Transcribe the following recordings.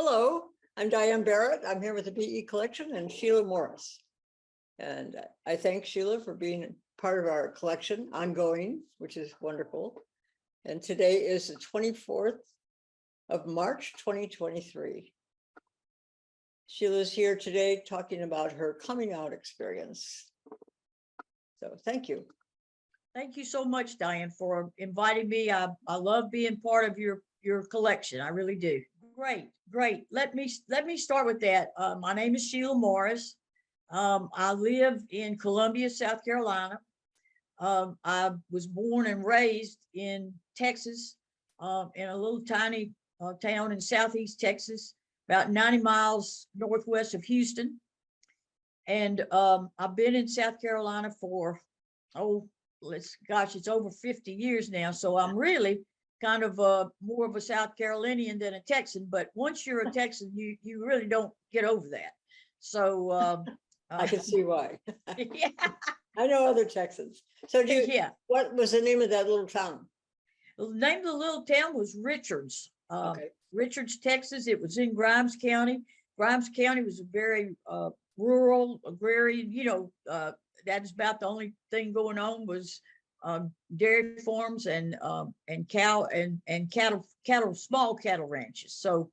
Hello, I'm Diane Barrett. I'm here with the PE Collection and Sheila Morris. And I thank Sheila for being part of our collection ongoing, which is wonderful. And today is the 24th of March, 2023. Sheila's here today talking about her coming out experience. So thank you. Thank you so much, Diane, for inviting me. I love being part of your collection. I really do. Great. Let me start with that. My name is Sheila Morris. I live in Columbia, South Carolina. I was born and raised in Texas, in a little tiny town in Southeast Texas, about 90 miles northwest of Houston. And I've been in South Carolina for, it's over 50 years now. So I'm really kind of more of a South Carolinian than a Texan. But once you're a Texan, you really don't get over that. So I can see why. yeah. I know other Texans. So what was the name of that little town? The name of the little town was Richards. Okay. Richards, Texas. It was in Grimes County. Grimes County was a very rural, agrarian, that's about the only thing going on was dairy farms and cattle, small cattle ranches. So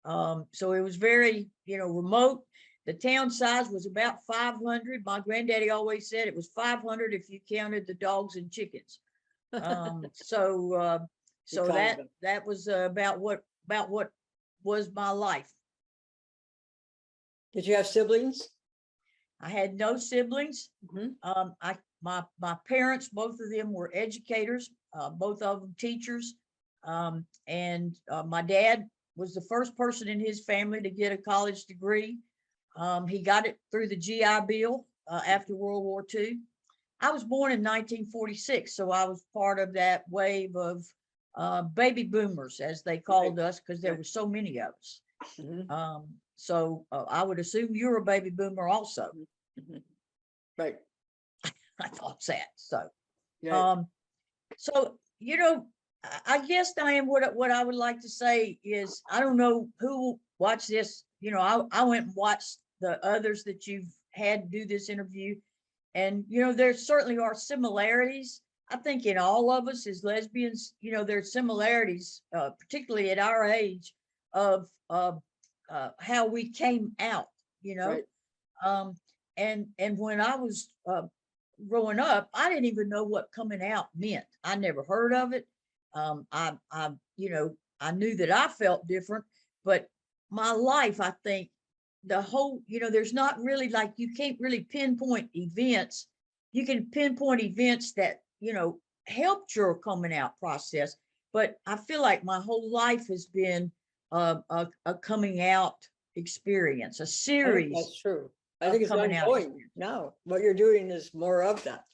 it was very, remote. The town size was about 500. My granddaddy always said it was 500 if you counted the dogs and chickens. So that was about what was my life. Did you have siblings? I had no siblings. Mm-hmm. My parents, both of them were educators, both of them teachers. And my dad was the first person in his family to get a college degree. He got it through the GI Bill after World War II. I was born in 1946, so I was part of that wave of baby boomers, as they called us, because there were so many of us. Mm-hmm. So I would assume you're a baby boomer also. Mm-hmm. Right. I thought that. So, yeah. So, I guess, Diane, what I would like to say is, I don't know who watched this. I went and watched the others that you've had do this interview. And, there certainly are similarities. I think in all of us as lesbians, there's similarities, particularly at our age, of how we came out, Right. And when I was growing up, I didn't even know what coming out meant. I never heard of it. I knew that I felt different, but my life, I think the whole, there's not really, like, you can't really pinpoint events. You can pinpoint events that, helped your coming out process. But I feel like my whole life has been a coming out experience, a series. That's true. I think it's ongoing now. What you're doing is more of that.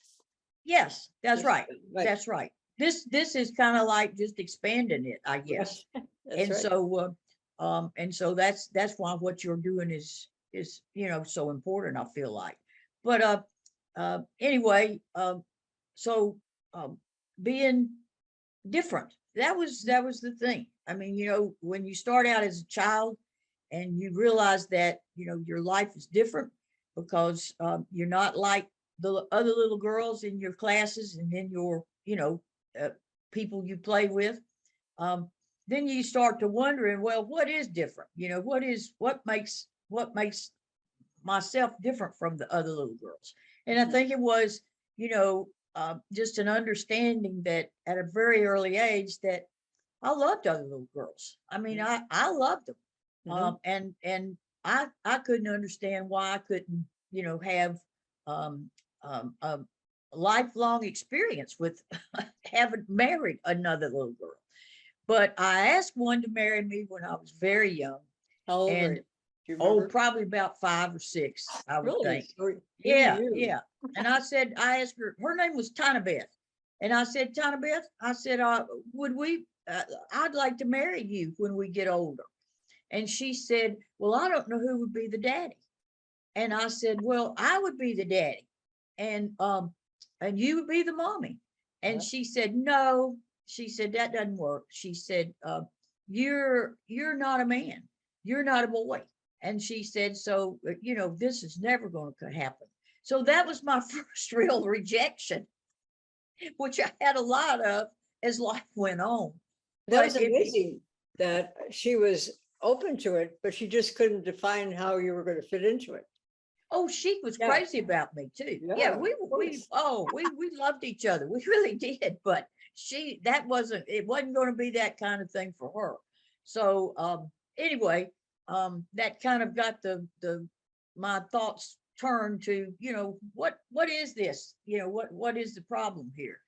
Yes, that's right. That's right. This is kind of like just expanding it, I guess. And so that's why what you're doing is so important, I feel like. But anyway, so being different, that was the thing. I mean, when you start out as a child and you realize that your life is different because you're not like the other little girls in your classes and in your people you play with, then you start to wondering, well, what is different? What makes myself different from the other little girls? And I think it was just an understanding that at a very early age that I loved other little girls. I mean, I loved them. Mm-hmm. And I couldn't understand why I couldn't, have a lifelong experience with having married another little girl. But I asked one to marry me when I was very young. How old were you? Probably about 5 or 6, I would think. Yeah. And I asked her, her name was Tina Beth. And I said, Tina Beth, I'd like to marry you when we get older. And she said, well, I don't know who would be the daddy. And I said, well, I would be the daddy. And you would be the mommy. And she said, no. She said, that doesn't work. She said, you're not a man. you're not a boy. And she said, so, this is never going to happen. So that was my first real rejection, which I had a lot of as life went on. That was But amazing that she was open to it, but she just couldn't define how you were going to fit into it. oh, she was Yeah. crazy about me too. Yeah, of we course. we loved each other. We really did. But it wasn't going to be that kind of thing for her. So anyway, that kind of got my thoughts turned to, what is this? What is the problem here?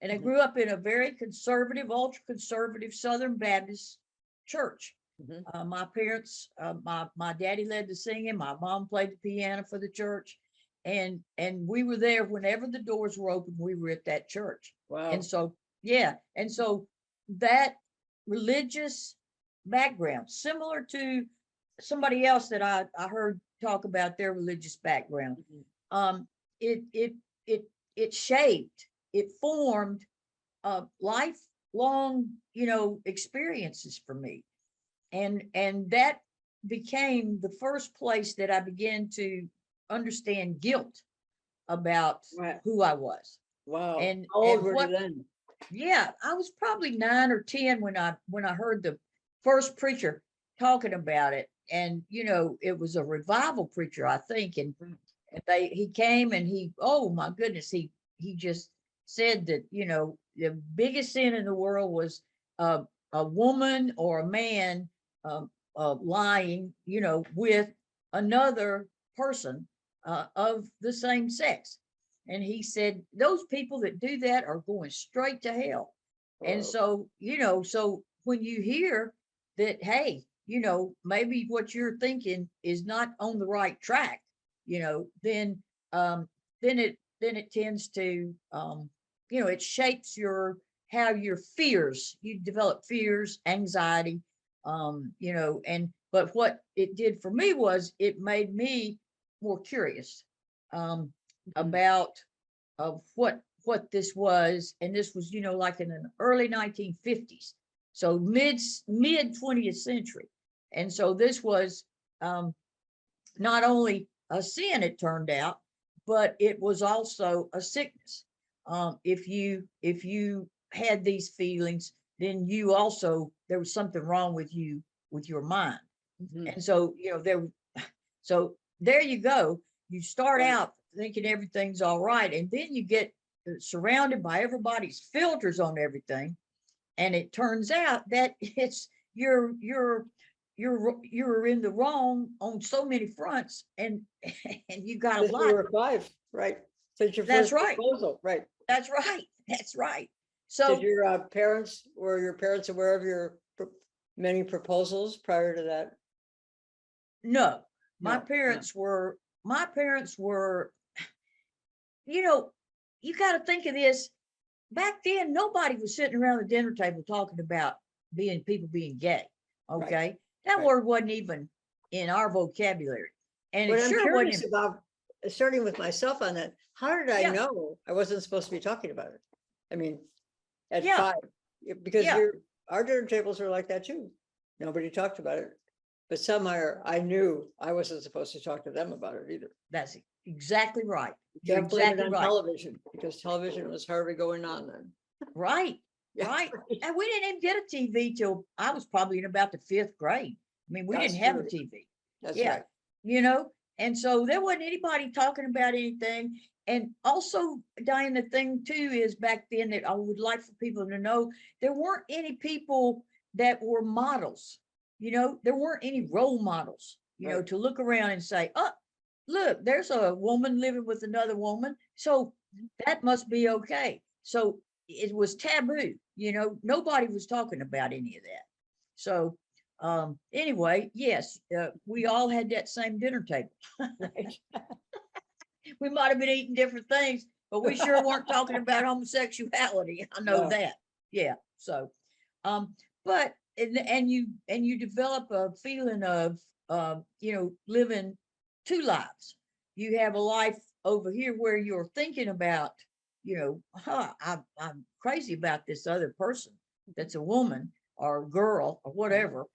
And I Mhm. grew up in a very conservative, ultra conservative Southern Baptist church. Mhm. My parents, my daddy led the singing, my mom played the piano for the church, and we were there whenever the doors were open. We were at that church. Wow. And so yeah, and so that religious background, similar to somebody else that I heard talk about their religious background, Mhm. it shaped, it formed lifelong, experiences for me. And that became the first place that I began to understand guilt about Right. who I was. Wow. And How old were you what, then? yeah, I was probably 9 or 10 when I heard the first preacher talking about it. And it was a revival preacher, I think. And he came and oh my goodness, he just said that, the biggest sin in the world was a woman or a man lying, with another person of the same sex. And he said, those people that do that are going straight to hell. And Whoa. so, so when you hear that, hey, maybe what you're thinking is not on the right track, then it tends to, it shapes how your fears, you develop fears, anxiety, but what it did for me was it made me more curious, Mhm. about what this was. And this was, like in the early 1950s. So mid 20th century. And so this was, not only a sin, it turned out, but it was also a sickness. If you had these feelings, then there was something wrong with you, with your mind. Mhm. And so, so there you go. You start Right. out thinking everything's all right, and then you get surrounded by everybody's filters on everything, and it turns out that it's you're in the wrong on so many fronts, and and you got a Since you lot. were 5, right? Since your That's first right. proposal, right? That's right. That's right. Did So your were your parents aware of your many proposals prior to that? no, No, no. my parents were, you know, you got to think of this. Back then, nobody was sitting around the dinner table talking about people being gay. Right, Okay. That right. word wasn't even in our vocabulary. And it What I'm sure wasn't curious about, starting with myself on that, how did I yeah, know I wasn't supposed to be talking about it? I mean, at yeah, 5, because yeah. our dinner tables were like that too. Nobody talked about it, but somehow I knew I wasn't supposed to talk to them about it either. That's exactly right. You You're can't blame it exactly on right. television because television was hardly going on then. Right. Yeah, Right. And we didn't even get a TV till I was probably in about the 5th grade. I mean, we that's didn't have a true. TV. That's Yeah. right. And so there wasn't anybody talking about anything. And also, Diane, the thing too is back then that I would like for people to know, there weren't any people that were models. There weren't any role models, Right. to look around and say, oh, look, there's a woman living with another woman. So that must be okay. So it was taboo, nobody was talking about any of that. So anyway, yes, we all had that same dinner table. Right. We might have been eating different things, but we sure weren't talking about homosexuality. I know No. that. Yeah. So but and you develop a feeling of living 2 lives. You have a life over here where you're thinking about, I'm crazy about this other person that's a woman or a girl or whatever.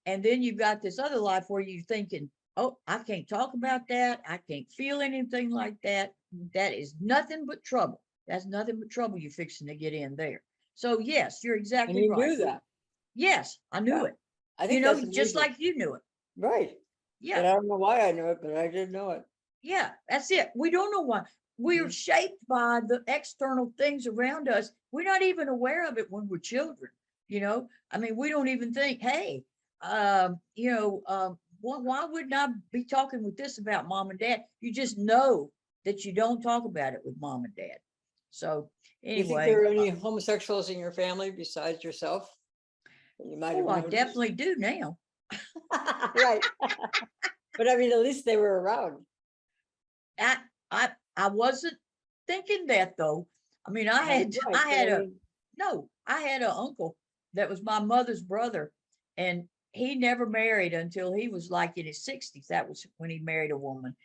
And then you've got this other life where you're thinking, oh, I can't talk about that. I can't feel anything like that. That is nothing but trouble. That's nothing but trouble you're fixing to get in there. So yes, you're And exactly you right. knew that. Yes, I knew Yeah. it. I You think know, that's just amazing. like you knew it. Right. But Yeah, I don't know why I knew it, but I did know it. yeah, that's it. We don't know why. We're Mhm. shaped by the external things around us. We're not even aware of it when we're children. You know, I mean, we don't even think, hey, why wouldn't I be talking with this about mom and dad? You just know that you don't talk about it with mom and dad. So Do you think anyway, there are any homosexuals in your family besides yourself that you might have oh, I noticed? definitely do now. Right. But I mean, at least they were around. I I wasn't thinking that though. I mean, Right, I but had I a mean, no, I had an uncle that was my mother's brother, and he never married until he was like in his 60s. That was when he married a woman.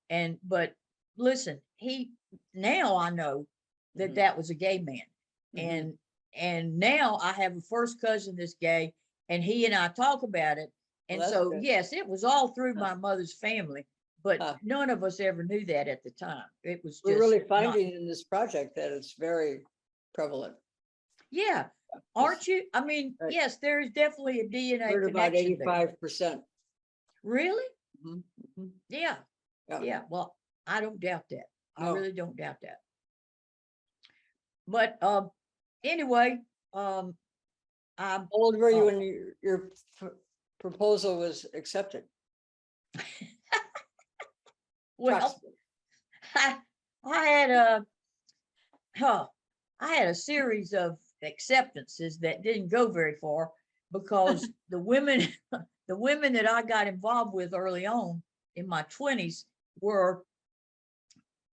And but listen, he now I know that mhm, that was a gay man. mhm. And now I have a first cousin that's gay, and he and I talk about it. Well, And that's so good. yes, it was all through Huh, my mother's family, but huh. none of us ever knew that at the time. It was We're just really not. finding in this project that it's very prevalent. Yeah, It's aren't you? I mean, right. yes, there is definitely a DNA Heard about connection there. 85%. Really? Mhm, mhm. Yeah, Yeah, yeah. Well, I don't doubt that. I no. really don't doubt that. But anyway, um, I'm How old were you uh, when your proposal was accepted? well, Approximately. I, I had a huh, I had a series of acceptances that didn't go very far because the women, the women that I got involved with early on in my 20s were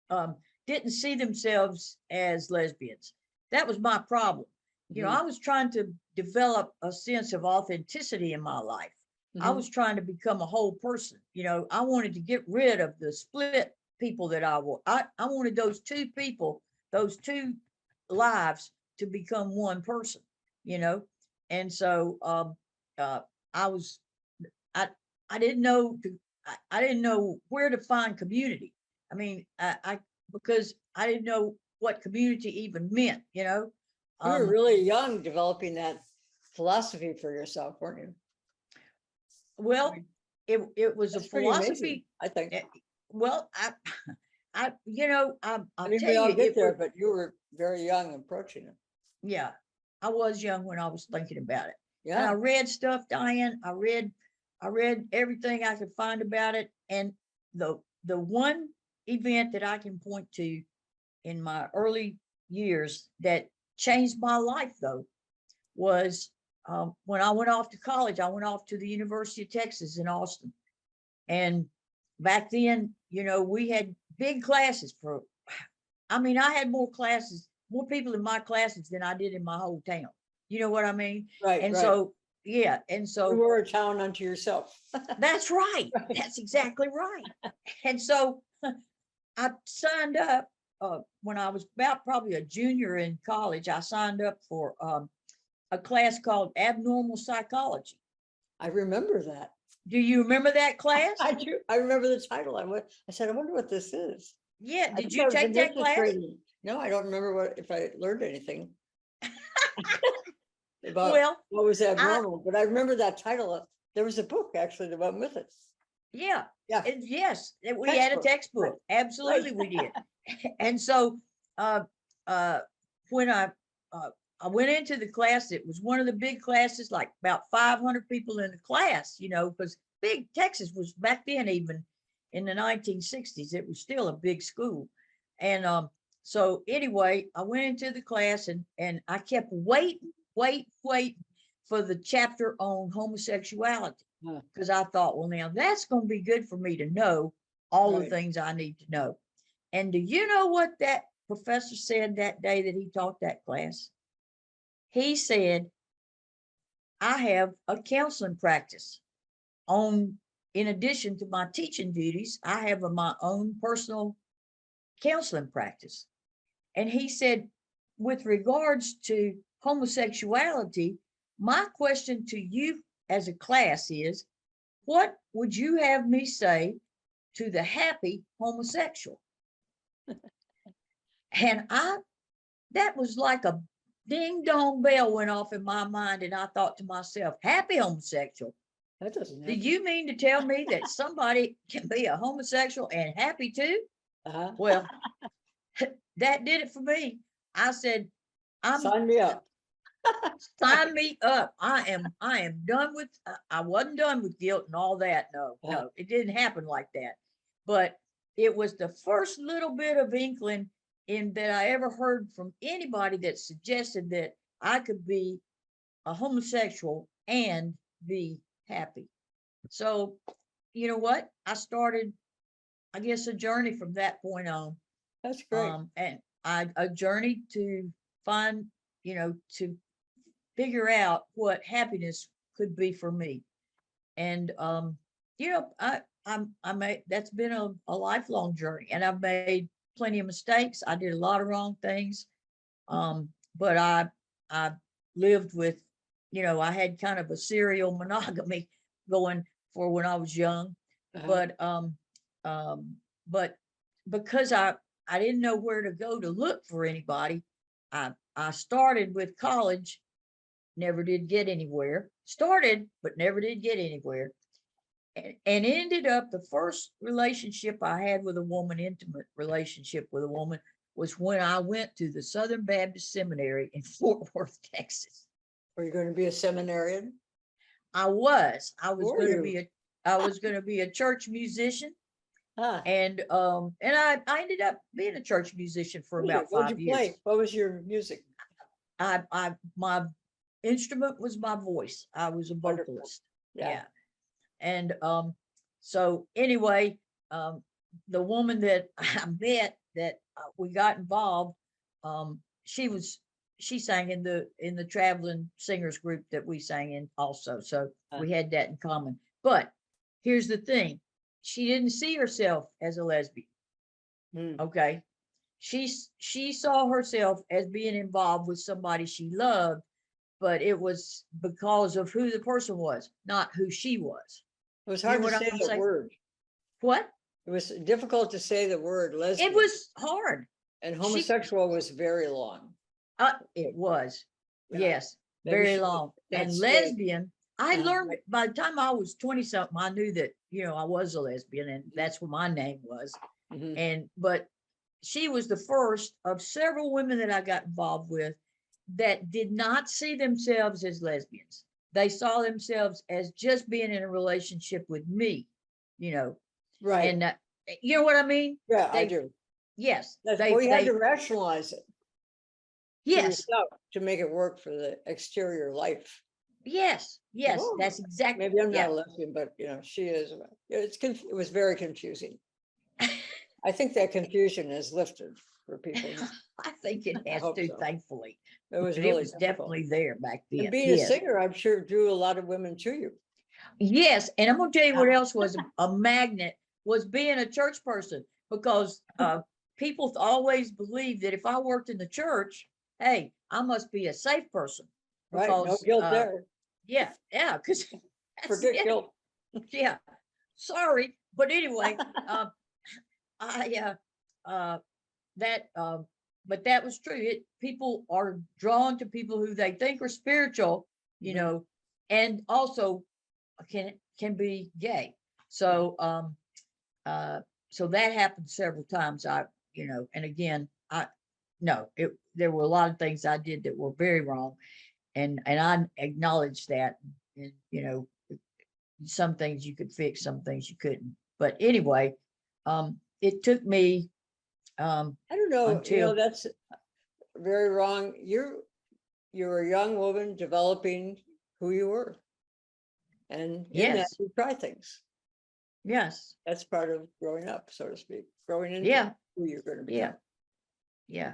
um, didn't see themselves as lesbians. That was my problem. You know, Mhm, I was trying to develop a sense of authenticity in my life. I mhm. was trying to become a whole person. You know, I wanted to get rid of the split people that I was. I wanted those two people, those two lives to become one person, you know? And so uh, I was, I, I didn't know, I didn't know where to find community. I mean, because I didn't know what community even meant, you know. You were Um, really young developing that philosophy for yourself, weren't you? I well, mean, it was a that's pretty amazing, philosophy. I think. eh, Well, you know, I I'll mean, tell we you, all get it was, there, but you were very young approaching it. yeah, I was young when I was thinking about it, and I Yeah. read stuff, Diane. I read everything I could find about it, and the one event that I can point to in my early years that changed my life though was when I went off to college. I went off to the University of Texas in Austin, and back then, you know, we had big classes for. I mean, I had more classes, more people in my classes than I did in my whole town. You know what I mean? Right, And right. so, yeah, and You so were a town unto yourself. that's right. Right. That's exactly right. And so I signed up when I was about probably a junior in college. I signed up for a class called abnormal psychology. I remember that. Do you remember that class? I do. I remember the title. I said, I wonder what this is. Yeah. I Did think you I was take that class? administrating. No, I don't remember if I learned anything about Well, what was I abnormal, but I remember that title. There was a book actually that went with it. yeah, Yeah, yes, we had a textbook. Right, textbook. right. Absolutely, we did. And so uh, uh, when uh, I went into the class, it was one of the big classes, like about 500 people in the class. You know, because big Texas was back then, even in the 1960s, it was still a big school. And so anyway, I went into the class and I kept waiting for the chapter on homosexuality Huh, because I thought, well, now that's going to be good for me to know all the right. things I need to know. And do you know what that professor said that day that he taught that class? He said, I have a counseling practice on, in addition to my teaching duties, I have my own personal counseling practice. And he said, with regards to homosexuality, my question to you as a class is, what would you have me say to the happy homosexual? And that was like a ding dong bell went off in my mind. And I thought to myself, happy homosexual. That doesn't Do happen. you mean to tell me that somebody can be a homosexual and happy too? Well, that did it for me. I said, Sign me up. sign me up. I am done with, I wasn't done with guilt and all that. No, it didn't happen like that. But it was the first little bit of inkling in that I ever heard from anybody that suggested that I could be a homosexual and be happy. So, you know what? I started, I guess, a journey from that point on. That's great. And a journey to find, to figure out what happiness could be for me. And, I made, that's been a lifelong journey, and I've made plenty of mistakes. I did a lot of wrong things. But I lived with, I had kind of a serial monogamy going for when I was young. But because I didn't know where to go to look for anybody, I started with college, never did get anywhere. Started, but never did get anywhere. And ended up, the first relationship I had with a woman, intimate relationship with a woman, was when I went to the Southern Baptist Seminary in Fort Worth, Texas. Were you going to be a seminarian? I was Were going to you? be I was going to be a church musician. Ah, And I ended up being a church musician for about what'd 5 you years. play? What was your music? My instrument was my voice. I was a Wonderful. vocalist. Yeah. And so anyway, the woman that I met that we got involved, she sang in the traveling singers group that we sang in also. So we had that in common. But here's the thing. She didn't see herself as a lesbian. Okay. She saw herself as being involved with somebody she loved, but it was because of who the person was, not who she was. It was hard to say the word. What? It was difficult to say the word lesbian. It was hard. And homosexual was very long. It was. Yeah. Yes, Maybe very long. And lesbian, I learned by the time I was 20 something, I knew that, I was a lesbian, and that's what my name was. But she was the first of several women that I got involved with that did not see themselves as lesbians. They saw themselves as just being in a relationship with me, Right. And you know what I mean? Yeah, I do. Yes. We had to rationalize it. Yes. To make it work for the exterior life. Yes. That's exactly. Maybe I'm not a lesbian, but she is. It was very confusing. I think that confusion is lifted for people. I think it has to, thankfully. It was definitely there back then. And being a singer, I'm sure, drew a lot of women to you. Yes, and I'm gonna tell you what else was a magnet, was being a church person, because people always believed that if I worked in the church, hey, I must be a safe person. Right, no guilt there. Yeah, because forget guilt. Yeah, sorry, but anyway, but that was true. People are drawn to people who they think are spiritual, and also can be gay. So so that happened several times. And again, there were a lot of things I did that were very wrong, and I acknowledge that. And some things you could fix, some things you couldn't. But anyway, it took me I don't know, until that's very wrong. You were a young woman developing who you were. And in that, you try things. Yes. That's part of growing up, so to speak. Growing into who you're going to be. Yeah.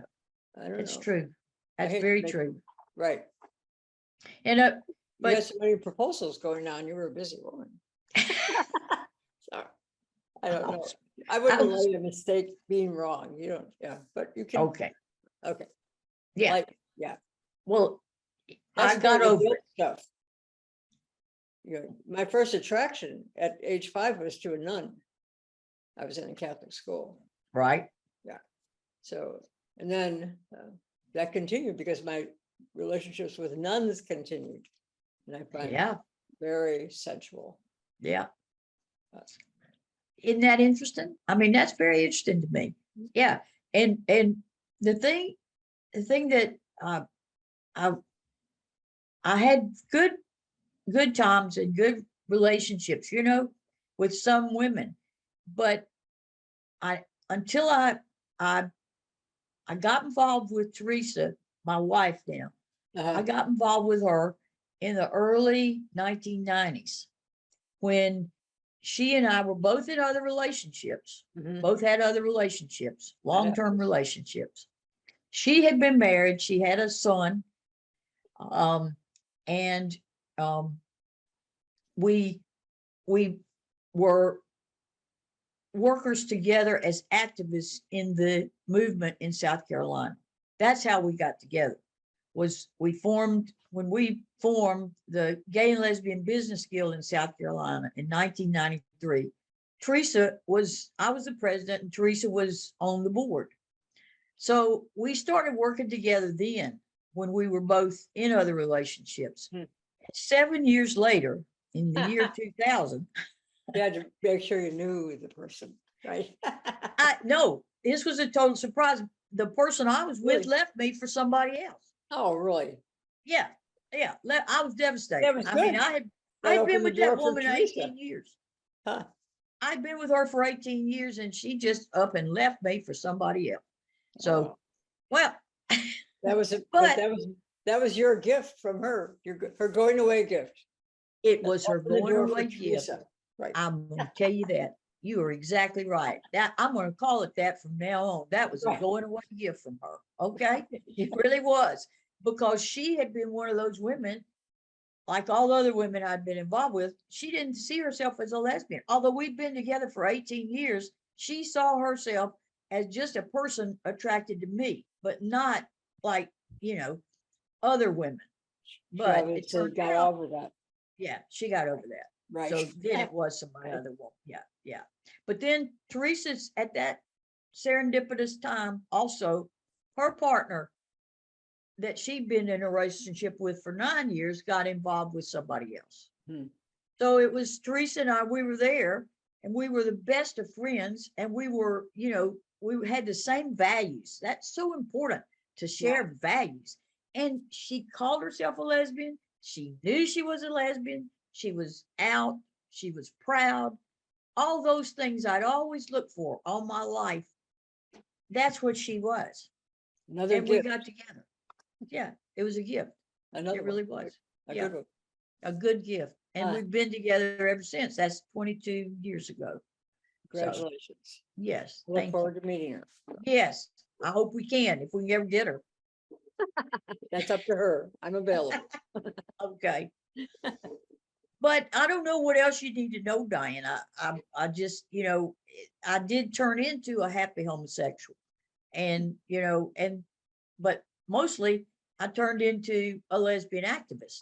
I don't know. It's true. That's very true. Right. And but you had so many proposals going on. You were a busy woman. Sorry. I don't know. I wouldn't let a mistake being wrong. You don't, but you can. Okay. Yeah. Yeah. Well, I got over it. Stuff. you know, my first attraction at age 5 was to a nun. I was in a Catholic school. Right. So, and then that continued because my relationships with nuns continued. And I find it Yeah. very sensual. Yeah. Isn't that interesting? I mean, that's very interesting to me. Yeah. And the thing that I had good times and good relationships, you know, with some women, but until I got involved with Teresa, my wife now. I got involved with her in the early 1990s when she and I were both in other relationships, both had other relationships, long-term relationships. She had been married, she had a son, and we were workers together as activists in the movement in South Carolina. That's how we got together. When we formed the Gay and Lesbian Business Guild in South Carolina in 1993. I was the president and Teresa was on the board. So we started working together then when we were both in other relationships. 7 years later, in the year 2000. You had to make sure you knew the person, right? No, this was a total surprise. The person I was with left me for somebody else. Oh, really? Yeah. I was devastated. That was I mean, good. I'd been with that woman Teresa. 18 years. Huh. I'd been with her for 18 years and she just up and left me for somebody else. So, well, that was but that was your gift from her, her going away gift. It was her going away gift. Right. I'm going to tell you that. You are exactly right. That I'm going to call it that from now on. That was a going away gift from her. Okay. It really was, because she had been one of those women, like all the other women I'd been involved with. She didn't see herself as a lesbian. Although we'd been together for 18 years, she saw herself as just a person attracted to me, but not like, you know, other women. But it got over that. Yeah, she got over that. Right. So then it was somebody other woman. Yeah. But then Teresa's at that serendipitous time, also her partner that she'd been in a relationship with for 9 years got involved with somebody else. So it was Teresa and I, we were there and we were the best of friends, and we were, you know, we had the same values. That's so important, to share values. And she called herself a lesbian. She knew she was a lesbian. She was out. She was proud. All those things I'd always looked for all my life. That's what she was. Another and gift. We got together. Yeah, it was a gift. Another it really was. A good one. A good gift. And we've been together ever since. That's 22 years ago. Congratulations. So, yes. Look forward to meeting her. Yes. I hope we can, if we can ever get her. That's up to her. I'm available. Okay. But I don't know what else you need to know, Diane. I just, you know, I did turn into a happy homosexual, and, you know, but mostly I turned into a lesbian activist.